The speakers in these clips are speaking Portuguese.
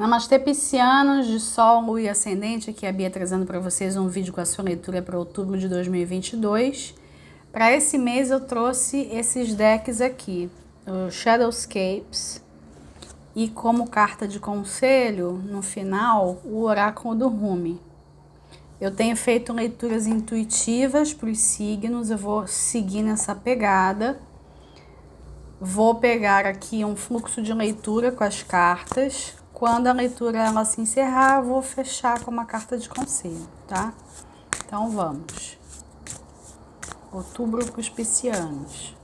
Namastê, piscianos de Sol, Lua e Ascendente. Aqui é a Bia trazendo para vocês um vídeo com a sua leitura para outubro de 2022. Para esse mês eu trouxe esses decks aqui, o Shadowscapes, e como carta de conselho, no final, o Oráculo do Rumi. Eu tenho feito leituras intuitivas para os signos, eu vou seguir nessa pegada. Vou pegar aqui um fluxo de leitura com as cartas. Quando a leitura ela se encerrar, eu vou fechar com uma carta de conselho, tá? Então vamos. Outubro para os piscianos.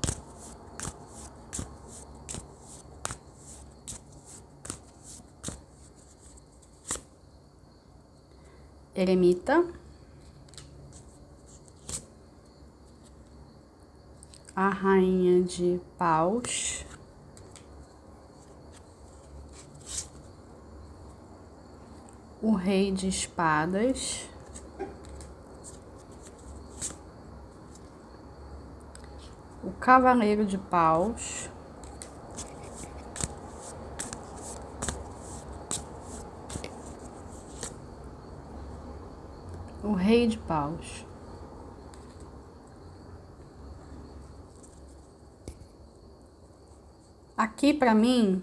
Eremita. A Rainha de Paus. O Rei de Espadas. O Cavaleiro de Paus. O Rei de Paus. Aqui para mim,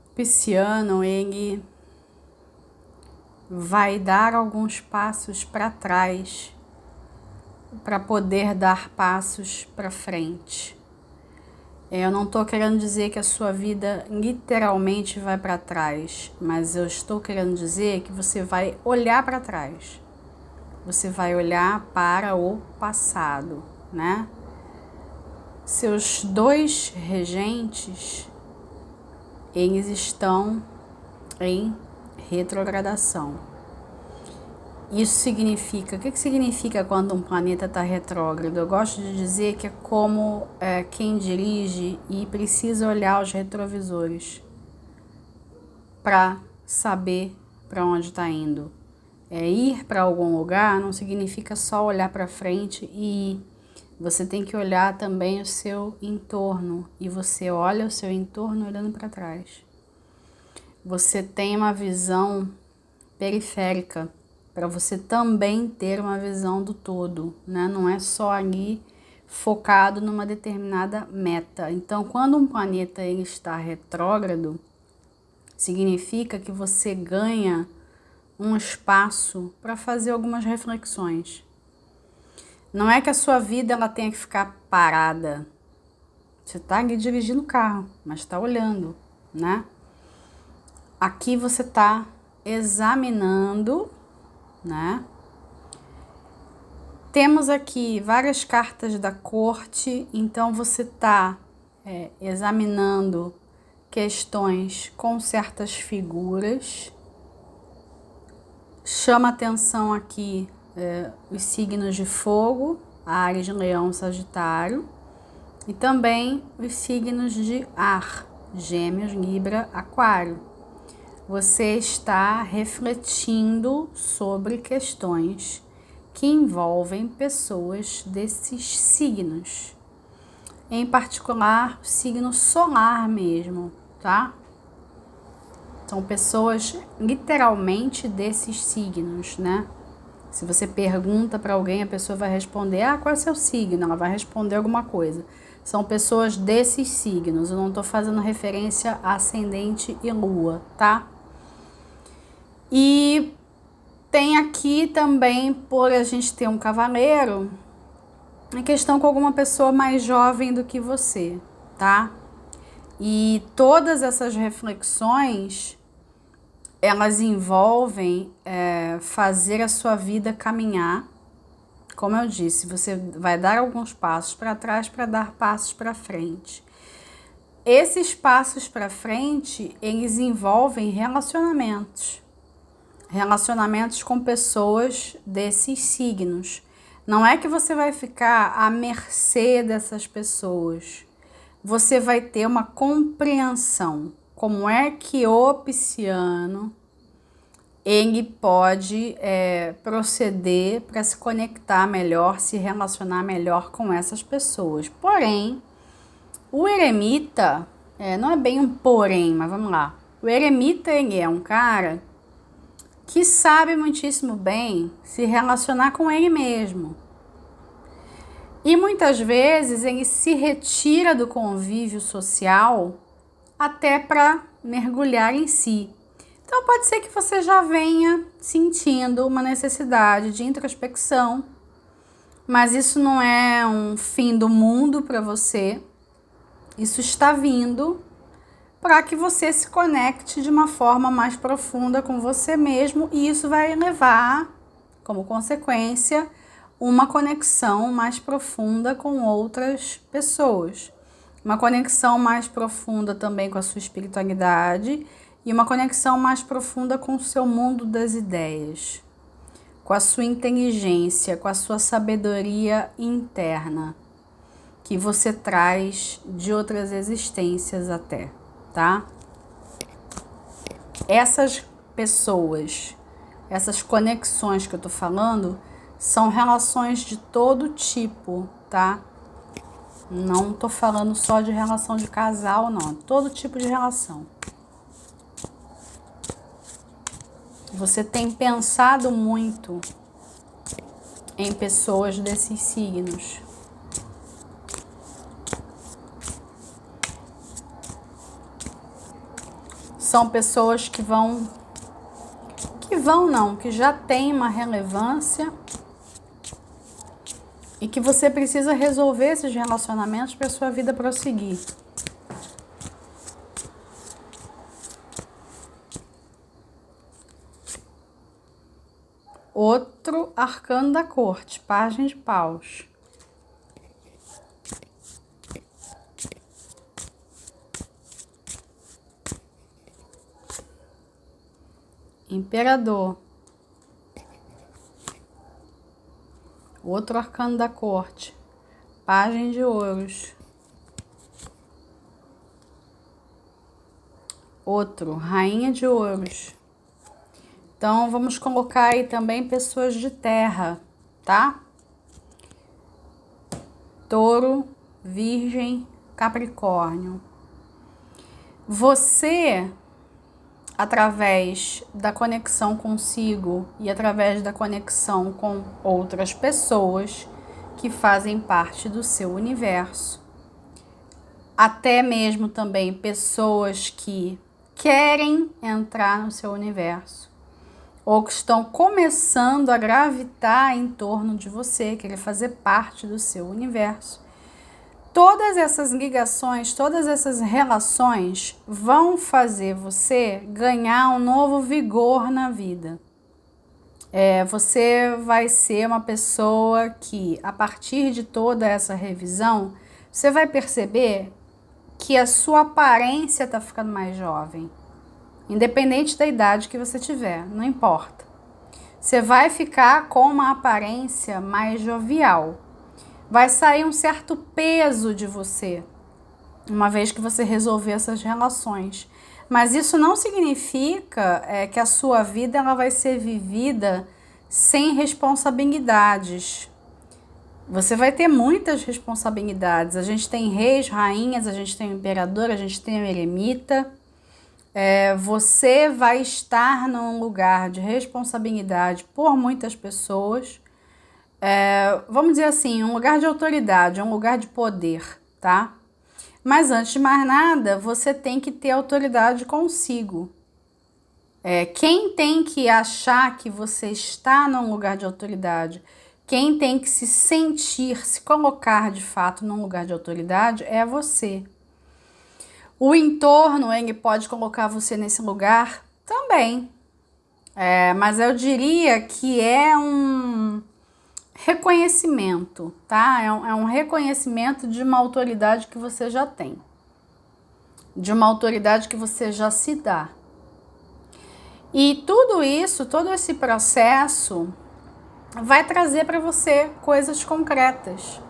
o pisciano, ele vai dar alguns passos para trás para poder dar passos para frente. Eu não estou querendo dizer que a sua vida literalmente vai para trás, mas eu estou querendo dizer que você vai olhar para trás. Você vai olhar para o passado, né? Seus dois regentes, eles estão em retrogradação. Isso significa, o que significa quando um planeta está retrógrado? Eu gosto de dizer que é como quem dirige e precisa olhar os retrovisores para saber para onde está indo. Ir para algum lugar não significa só olhar para frente e ir. Você tem que olhar também o seu entorno, e você olha o seu entorno olhando para trás. Você tem uma visão periférica, para você também ter uma visão do todo, né? Não é só ali focado numa determinada meta. Então, quando um planeta ele está retrógrado, significa que você ganha um espaço para fazer algumas reflexões. Não é que a sua vida ela tenha que ficar parada. Você está ali dirigindo o carro, mas está olhando, né? Aqui você está examinando, né? Temos aqui várias cartas da corte, então você está examinando questões com certas figuras. Chama atenção aqui os signos de fogo, Áries, Leão, Sagitário, e também os signos de ar, Gêmeos, Libra, Aquário. Você está refletindo sobre questões que envolvem pessoas desses signos, em particular o signo solar mesmo, tá? São pessoas literalmente desses signos, né? Se você pergunta para alguém, a pessoa vai responder, qual é o seu signo? Ela vai responder alguma coisa. São pessoas desses signos, eu não estou fazendo referência a ascendente e lua, tá? E tem aqui também, por a gente ter um cavaleiro, a questão com alguma pessoa mais jovem do que você, tá? E todas essas reflexões, elas envolvem fazer a sua vida caminhar. Como eu disse, você vai dar alguns passos para trás para dar passos para frente. Esses passos para frente, eles envolvem relacionamentos. Relacionamentos com pessoas desses signos. Não é que você vai ficar à mercê dessas pessoas. Você vai ter uma compreensão. Como é que o pisciano ele pode proceder para se conectar melhor, se relacionar melhor com essas pessoas. Porém, o eremita, não é bem um porém, mas vamos lá. O eremita, ele é um cara que sabe muitíssimo bem se relacionar com ele mesmo. E muitas vezes ele se retira do convívio social até para mergulhar em si. Então pode ser que você já venha sentindo uma necessidade de introspecção, mas isso não é um fim do mundo para você. Isso está vindo para que você se conecte de uma forma mais profunda com você mesmo, e isso vai levar, como consequência, uma conexão mais profunda com outras pessoas. Uma conexão mais profunda também com a sua espiritualidade e uma conexão mais profunda com o seu mundo das ideias, com a sua inteligência, com a sua sabedoria interna, que você traz de outras existências até, tá? Essas pessoas, essas conexões que eu tô falando, são relações de todo tipo, tá? Não tô falando só de relação de casal, não. Todo tipo de relação. Você tem pensado muito em pessoas desses signos. São pessoas que já têm uma relevância e que você precisa resolver esses relacionamentos para a sua vida prosseguir. Outro arcano da corte, Pajem de Paus. Imperador. Outro arcano da corte, Pajem de Ouros. Outro, Rainha de Ouros. Então, vamos colocar aí também pessoas de terra, tá? Touro, Virgem, Capricórnio. Você, através da conexão consigo e através da conexão com outras pessoas que fazem parte do seu universo, até mesmo também pessoas que querem entrar no seu universo ou que estão começando a gravitar em torno de você, querer fazer parte do seu universo. Todas essas ligações, todas essas relações vão fazer você ganhar um novo vigor na vida. Você vai ser uma pessoa que, a partir de toda essa revisão, você vai perceber que a sua aparência está ficando mais jovem. Independente da idade que você tiver, não importa. Você vai ficar com uma aparência mais jovial. Vai sair um certo peso de você, uma vez que você resolver essas relações. Mas isso não significa que a sua vida ela vai ser vivida sem responsabilidades. Você vai ter muitas responsabilidades. A gente tem reis, rainhas, a gente tem o imperador, a gente tem o eremita. Você vai estar num lugar de responsabilidade por muitas pessoas. Vamos dizer assim, um lugar de autoridade, um lugar de poder, tá? Mas antes de mais nada, você tem que ter autoridade consigo. Quem tem que achar que você está num lugar de autoridade, quem tem que se sentir, se colocar de fato num lugar de autoridade é você. O entorno, ele pode colocar você nesse lugar também. Mas eu diria que é um reconhecimento, tá? É um reconhecimento de uma autoridade que você já tem. De uma autoridade que você já se dá. E tudo isso, todo esse processo vai trazer para você coisas concretas,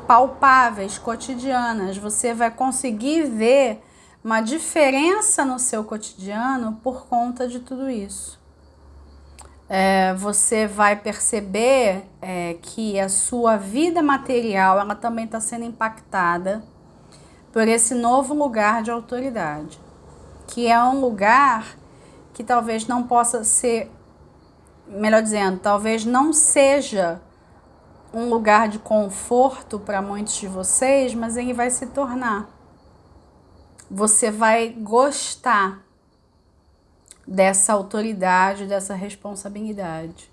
palpáveis, cotidianas. Você vai conseguir ver uma diferença no seu cotidiano por conta de tudo isso. Você vai perceber que a sua vida material ela também está sendo impactada por esse novo lugar de autoridade. que é um lugar que talvez não possa ser, melhor dizendo, talvez não seja um lugar de conforto para muitos de vocês, mas ele vai se tornar. Você vai gostar dessa autoridade, dessa responsabilidade.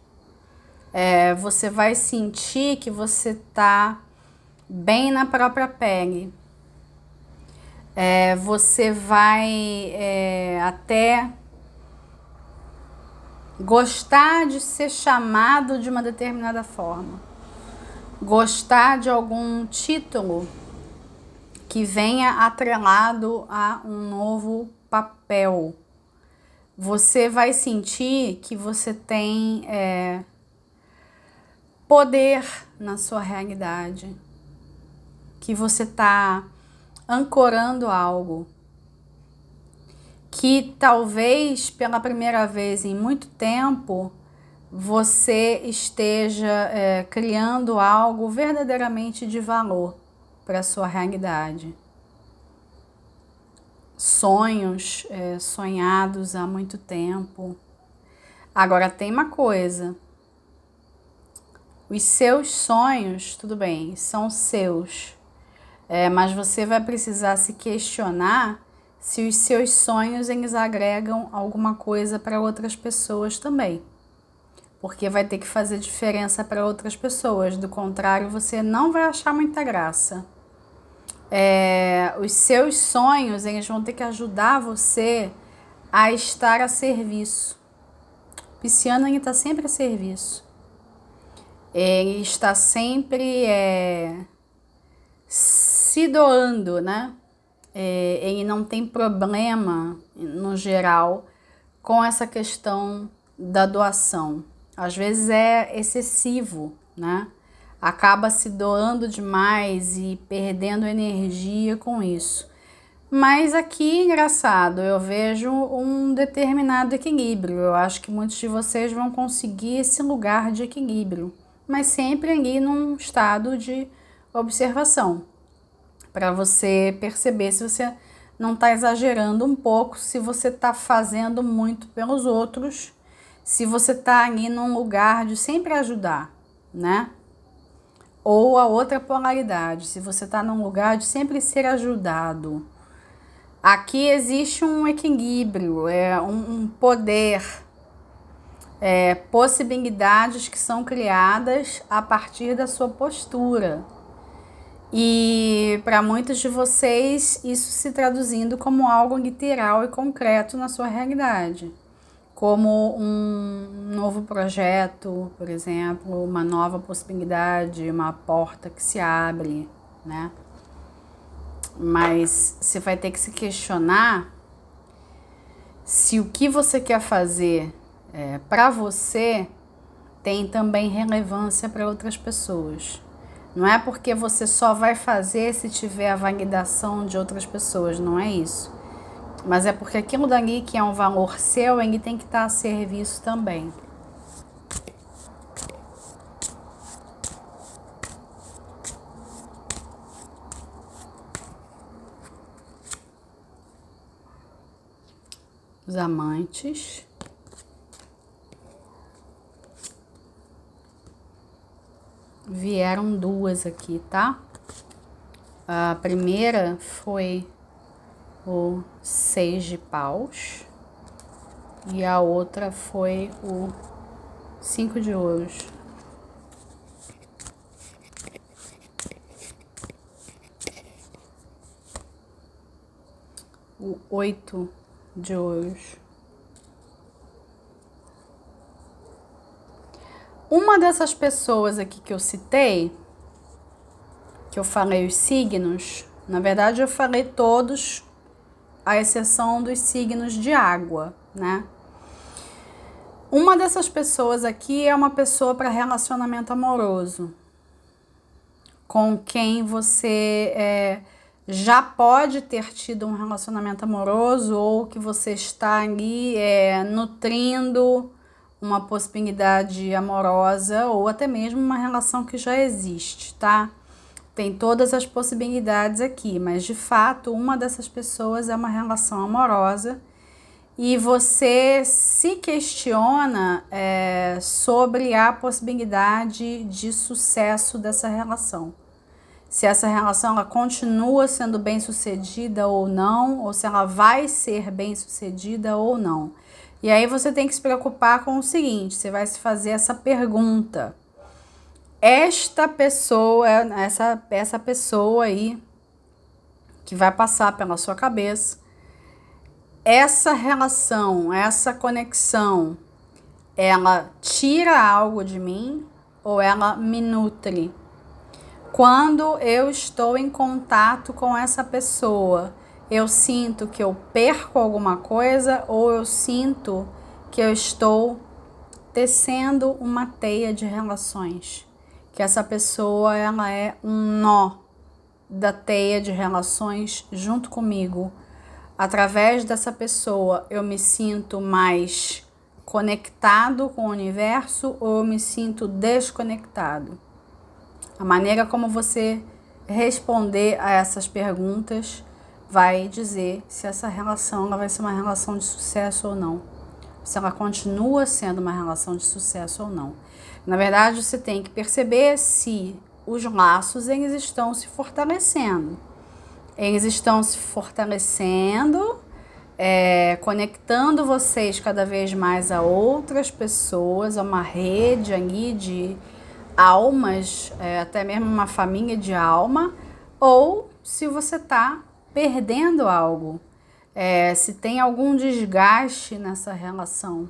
Você vai sentir que você está bem na própria pele. Você vai até gostar de ser chamado de uma determinada forma. Gostar de algum título que venha atrelado a um novo papel. Você vai sentir que você tem poder na sua realidade, que você está ancorando algo, que talvez pela primeira vez em muito tempo você esteja criando algo verdadeiramente de valor para a sua realidade. Sonhos sonhados há muito tempo. Agora tem uma coisa, os seus sonhos, tudo bem, são seus, mas você vai precisar se questionar se os seus sonhos eles agregam alguma coisa para outras pessoas também. Porque vai ter que fazer diferença para outras pessoas, do contrário você não vai achar muita graça. Os seus sonhos eles vão ter que ajudar você a estar a serviço. O pisciano está sempre a serviço. Ele está sempre se doando, né? Ele não tem problema, no geral, com essa questão da doação. Às vezes é excessivo, né? Acaba se doando demais e perdendo energia com isso. Mas aqui, engraçado, eu vejo um determinado equilíbrio. Eu acho que muitos de vocês vão conseguir esse lugar de equilíbrio, mas sempre ali num estado de observação, para você perceber se você não está exagerando um pouco, se você está fazendo muito pelos outros, se você está ali num lugar de sempre ajudar, né? Ou a outra polaridade, se você está num lugar de sempre ser ajudado. Aqui existe um equilíbrio, um poder, possibilidades que são criadas a partir da sua postura. E para muitos de vocês, isso se traduzindo como algo literal e concreto na sua realidade. Como um novo projeto, por exemplo, uma nova possibilidade, uma porta que se abre, né? Mas você vai ter que se questionar se o que você quer fazer para você tem também relevância para outras pessoas. Não é porque você só vai fazer se tiver a validação de outras pessoas, não é isso. Mas é porque aquilo dali que é um valor seu, ele tem que estar a serviço também. Os amantes. Vieram duas aqui, tá? A primeira foi o 6 de paus e a outra foi o 5 de ouros. O 8 de ouros. Uma dessas pessoas aqui que eu citei, que eu falei os signos, na verdade eu falei todos, à exceção dos signos de água, né? Uma dessas pessoas aqui é uma pessoa para relacionamento amoroso, com quem você já pode ter tido um relacionamento amoroso ou que você está ali nutrindo uma possibilidade amorosa ou até mesmo uma relação que já existe, tá? Tem todas as possibilidades aqui, mas de fato uma dessas pessoas é uma relação amorosa e você se questiona sobre a possibilidade de sucesso dessa relação. Se essa relação ela continua sendo bem-sucedida ou não, ou se ela vai ser bem-sucedida ou não. E aí você tem que se preocupar com o seguinte, você vai se fazer essa pergunta. Esta pessoa, essa pessoa aí que vai passar pela sua cabeça, essa relação, essa conexão, ela tira algo de mim ou ela me nutre? Quando eu estou em contato com essa pessoa, eu sinto que eu perco alguma coisa ou eu sinto que eu estou tecendo uma teia de relações? Que essa pessoa ela é um nó da teia de relações junto comigo. Através dessa pessoa eu me sinto mais conectado com o universo ou eu me sinto desconectado? A maneira como você responder a essas perguntas vai dizer se essa relação ela vai ser uma relação de sucesso ou não. Se ela continua sendo uma relação de sucesso ou não. Na verdade, você tem que perceber se os laços eles estão se fortalecendo. Eles estão se fortalecendo, conectando vocês cada vez mais a outras pessoas, a uma rede ali de almas, até mesmo uma família de alma, ou se você está perdendo algo, se tem algum desgaste nessa relação,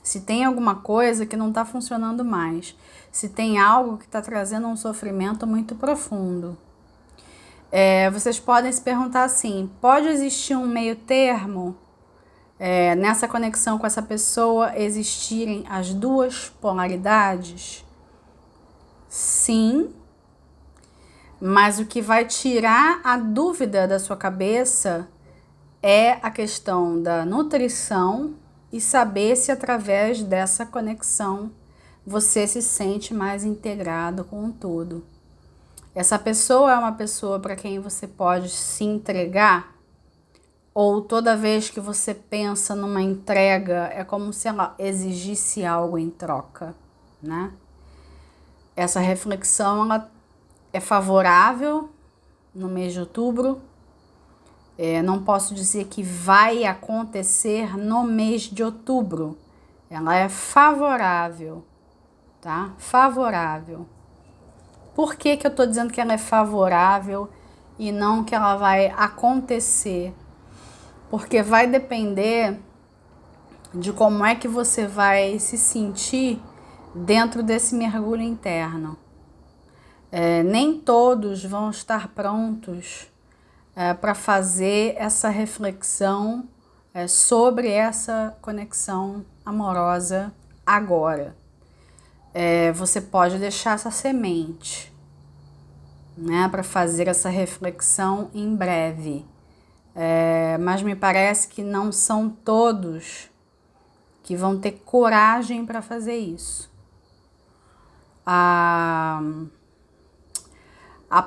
se tem alguma coisa que não está funcionando mais, se tem algo que está trazendo um sofrimento muito profundo. Vocês podem se perguntar assim, pode existir um meio termo? Nessa conexão com essa pessoa existirem as duas polaridades? Sim, mas o que vai tirar a dúvida da sua cabeça é a questão da nutrição e saber se através dessa conexão você se sente mais integrado com o todo. Essa pessoa é uma pessoa para quem você pode se entregar, ou toda vez que você pensa numa entrega é como se ela exigisse algo em troca, né? Essa reflexão ela é favorável no mês de outubro. Não posso dizer que vai acontecer no mês de outubro. Ela é favorável, tá? Favorável. Por que que eu tô dizendo que ela é favorável e não que ela vai acontecer? Porque vai depender de como é que você vai se sentir dentro desse mergulho interno. Nem todos vão estar prontos para fazer essa reflexão sobre essa conexão amorosa agora. Você pode deixar essa semente, né, para fazer essa reflexão em breve. Mas me parece que não são todos que vão ter coragem para fazer isso. A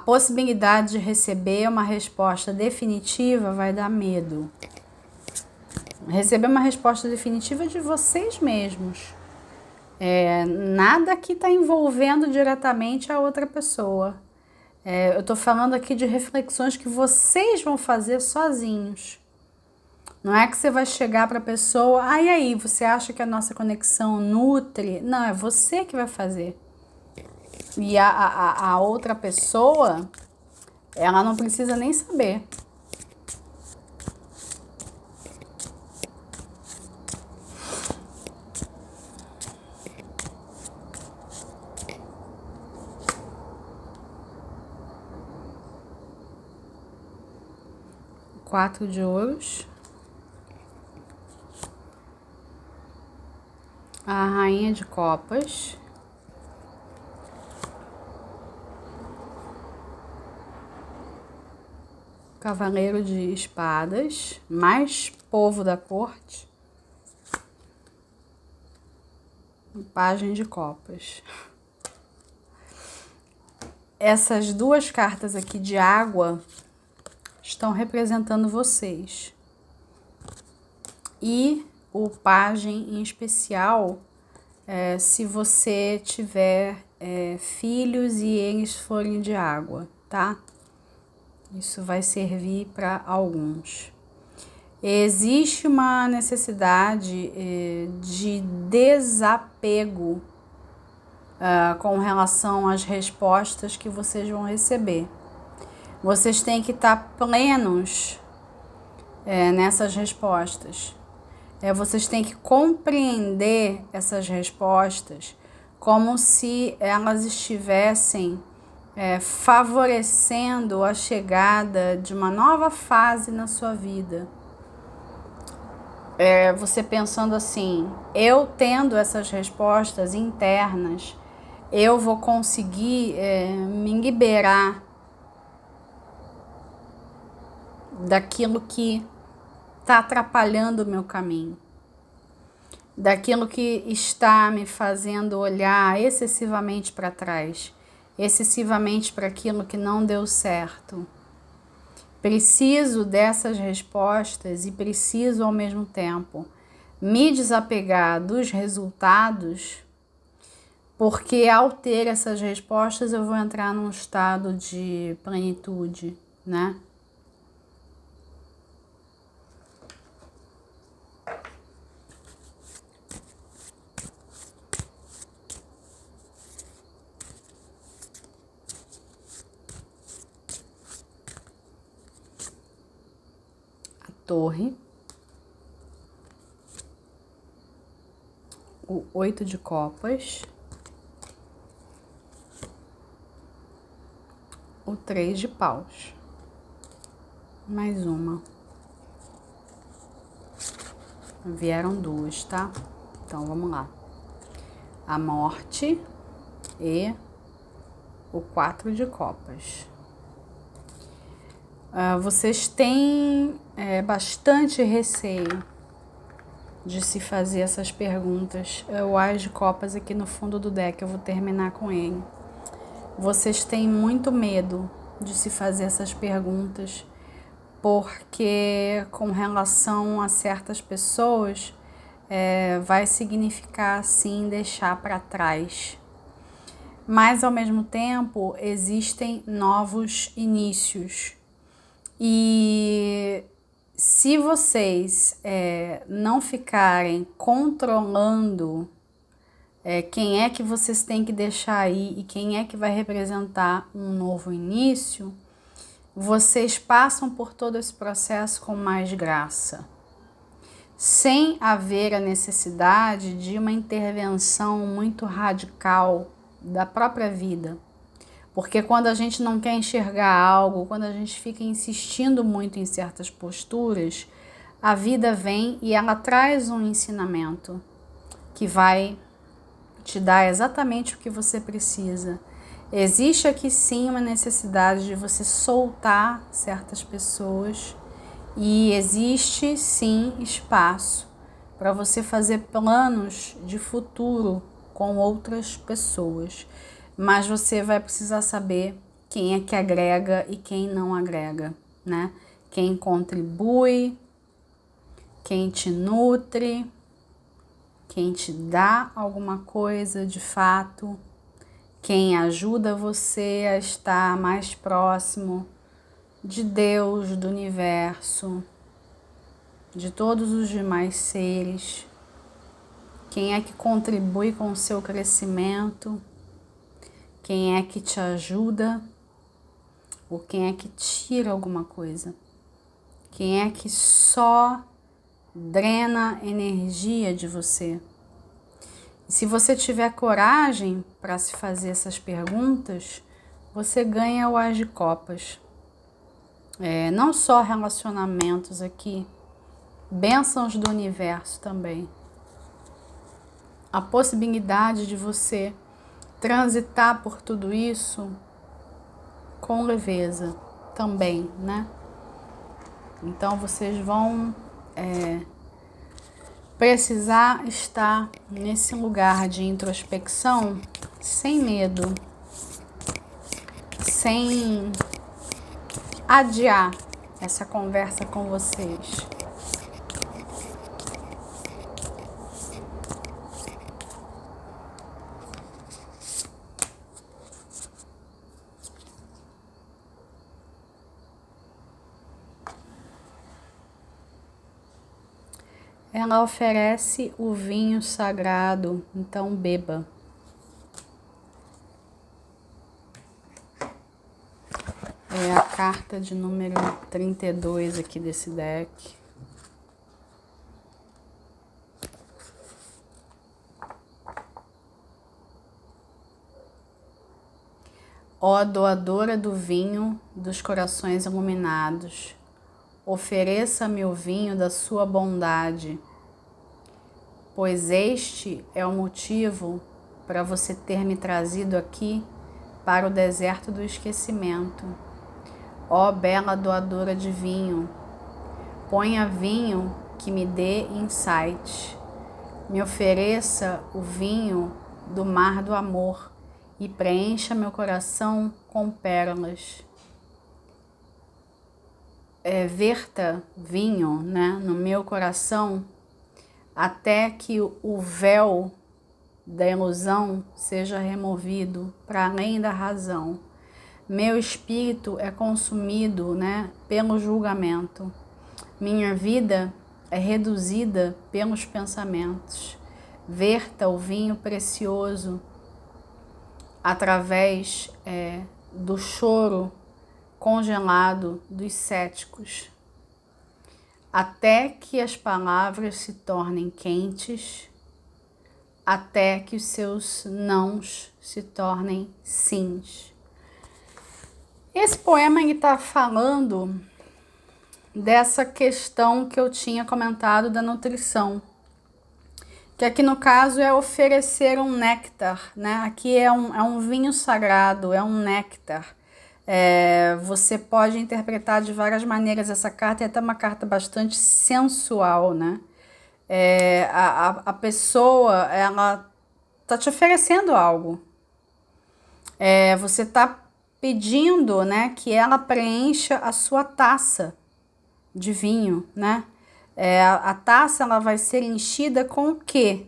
possibilidade de receber uma resposta definitiva vai dar medo. Receber uma resposta definitiva de vocês mesmos. Nada que está envolvendo diretamente a outra pessoa. Eu estou falando aqui de reflexões que vocês vão fazer sozinhos. Não é que você vai chegar para a pessoa, e aí, você acha que a nossa conexão nutre? Não, é você que vai fazer. E a outra pessoa, ela não precisa nem saber. Quatro de ouros. A rainha de copas. Cavaleiro de espadas, mais povo da corte. E pajem de copas. essas duas cartas aqui de água estão representando vocês. E o pajem em especial, se você tiver filhos e eles forem de água, tá? Isso vai servir para alguns. Existe uma necessidade de desapego com relação às respostas que vocês vão receber. Vocês têm que estar plenos nessas respostas. Vocês têm que compreender essas respostas como se elas estivessem favorecendo a chegada de uma nova fase na sua vida. Você pensando assim, eu tendo essas respostas internas, eu vou conseguir me liberar daquilo que está atrapalhando o meu caminho, daquilo que está me fazendo olhar excessivamente para trás, excessivamente para aquilo que não deu certo. Preciso dessas respostas e preciso, ao mesmo tempo, me desapegar dos resultados, porque ao ter essas respostas eu vou entrar num estado de plenitude, né? Torre, o 8 de copas, o 3 de paus, mais uma, vieram duas, tá? Então vamos lá, a morte e o 4 de copas. Vocês têm bastante receio de se fazer essas perguntas. O As de Copas aqui no fundo do deck, eu vou terminar com ele. Vocês têm muito medo de se fazer essas perguntas, porque com relação a certas pessoas, vai significar sim deixar para trás. Mas ao mesmo tempo, existem novos inícios. E se vocês não ficarem controlando quem é que vocês têm que deixar aí e quem é que vai representar um novo início, vocês passam por todo esse processo com mais graça, sem haver a necessidade de uma intervenção muito radical da própria vida. Porque quando a gente não quer enxergar algo, quando a gente fica insistindo muito em certas posturas, a vida vem e ela traz um ensinamento que vai te dar exatamente o que você precisa. Existe aqui sim uma necessidade de você soltar certas pessoas e existe sim espaço para você fazer planos de futuro com outras pessoas. Mas você vai precisar saber quem é que agrega e quem não agrega, né? Quem contribui, quem te nutre, quem te dá alguma coisa de fato, quem ajuda você a estar mais próximo de Deus, do universo, de todos os demais seres, quem é que contribui com o seu crescimento, quem é que te ajuda ou quem é que tira alguma coisa? Quem é que só drena energia de você? E se você tiver coragem para se fazer essas perguntas, você ganha o As de Copas. Não só relacionamentos aqui, bênçãos do universo também. A possibilidade de você transitar por tudo isso com leveza também, né? Então vocês vão precisar estar nesse lugar de introspecção sem medo. sem adiar essa conversa com vocês. Ela oferece o vinho sagrado, então beba. É a carta de número 32 aqui desse deck. Ó doadora do vinho dos corações iluminados, ofereça-me o vinho da sua bondade, pois este é o motivo para você ter me trazido aqui para o deserto do esquecimento. Ó bela doadora de vinho, ponha vinho que me dê insight, me ofereça o vinho do mar do amor e preencha meu coração com pérolas. Verta vinho, né, no meu coração até que o véu da ilusão seja removido para além da razão. Meu espírito é consumido, né, pelo julgamento. Minha vida é reduzida pelos pensamentos. Verta o vinho precioso através do choro congelado dos céticos, até que as palavras se tornem quentes, até que os seus nãos se tornem sims. Esse poema está falando dessa questão que eu tinha comentado da nutrição, que aqui no caso é oferecer um néctar, né? Aqui é um vinho sagrado, é um néctar. Você pode interpretar de várias maneiras essa carta, é até uma carta bastante sensual, né? A pessoa, ela tá te oferecendo algo. Você tá pedindo, né, que ela preencha a sua taça de vinho, né? A taça, ela vai ser enchida com o quê?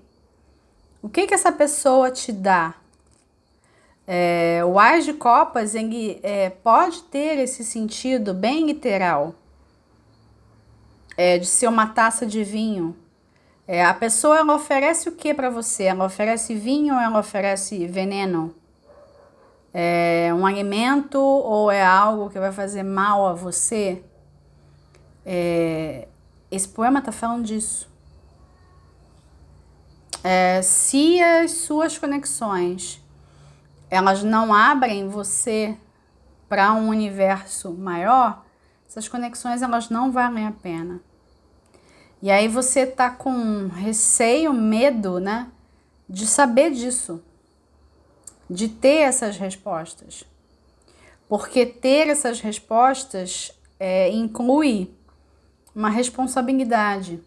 O que que essa pessoa te dá? O Ás de Copas pode ter esse sentido bem literal, de ser uma taça de vinho. A pessoa, ela oferece o que para você? Ela oferece vinho ou ela oferece veneno? Um alimento ou é algo que vai fazer mal a você? Esse poema está falando disso. Se as suas conexões elas não abrem você para um universo maior, essas conexões elas não valem a pena. E aí você tá com receio, medo, né, de saber disso, de ter essas respostas. Porque ter essas respostas inclui uma responsabilidade,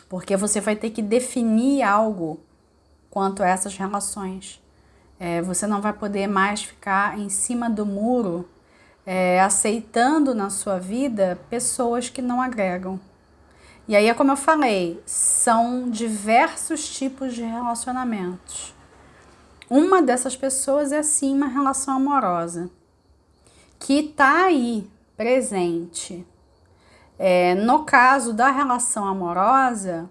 porque você vai ter que definir algo quanto a essas relações. Você não vai poder mais ficar em cima do muro, aceitando na sua vida pessoas que não agregam. E aí, como eu falei, são diversos tipos de relacionamentos. Uma dessas pessoas é sim uma relação amorosa, que está aí, presente. No caso da relação amorosa,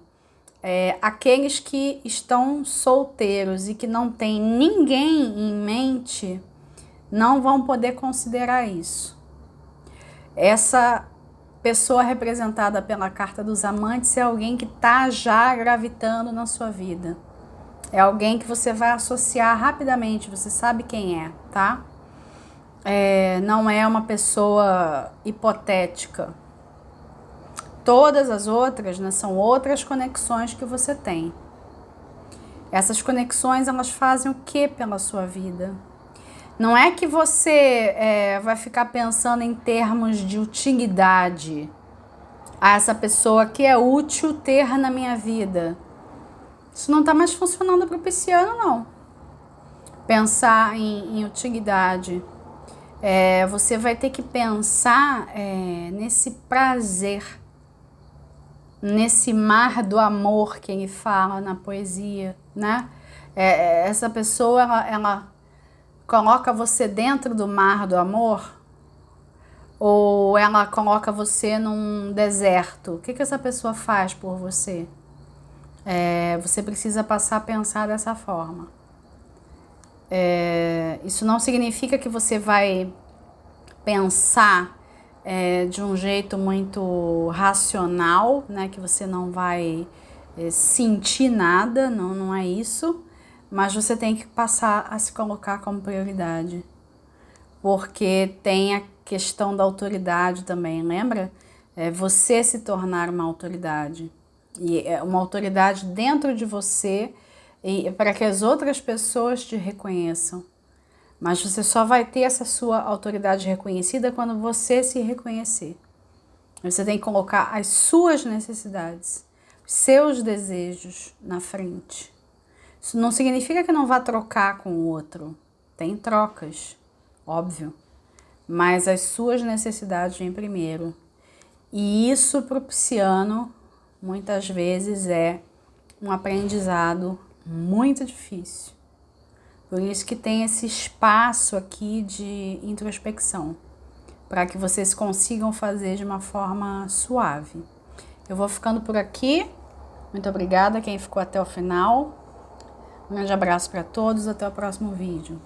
aqueles que estão solteiros e que não têm ninguém em mente não vão poder considerar isso. Essa pessoa representada pela carta dos amantes é alguém que está já gravitando na sua vida. É alguém que você vai associar rapidamente, você sabe quem é, tá? Não é uma pessoa hipotética. Todas as outras, né, são outras conexões que você tem. Essas conexões, elas fazem o que pela sua vida? Não é que você vai ficar pensando em termos de utilidade. Essa pessoa que é útil ter na minha vida. Isso não está mais funcionando para o pisciano, não. Pensar em utilidade. Você vai ter que pensar nesse prazer, nesse mar do amor que ele fala na poesia, né? Essa pessoa, ela coloca você dentro do mar do amor, ou ela coloca você num deserto. O que essa pessoa faz por você? Você precisa passar a pensar dessa forma. Isso não significa que você vai pensar de um jeito muito racional, né? Que você não vai sentir nada, não é isso. Mas você tem que passar a se colocar como prioridade. Porque tem a questão da autoridade também, lembra? Você se tornar uma autoridade. E é uma autoridade dentro de você e para que as outras pessoas te reconheçam. Mas você só vai ter essa sua autoridade reconhecida quando você se reconhecer. Você tem que colocar as suas necessidades, os seus desejos na frente. Isso não significa que não vá trocar com o outro. Tem trocas, óbvio. Mas as suas necessidades vêm primeiro. E isso para o pisciano, muitas vezes, é um aprendizado muito difícil. Por isso que tem esse espaço aqui de introspecção, para que vocês consigam fazer de uma forma suave. Eu vou ficando por aqui. Muito obrigada a quem ficou até o final. Um grande abraço para todos, até o próximo vídeo.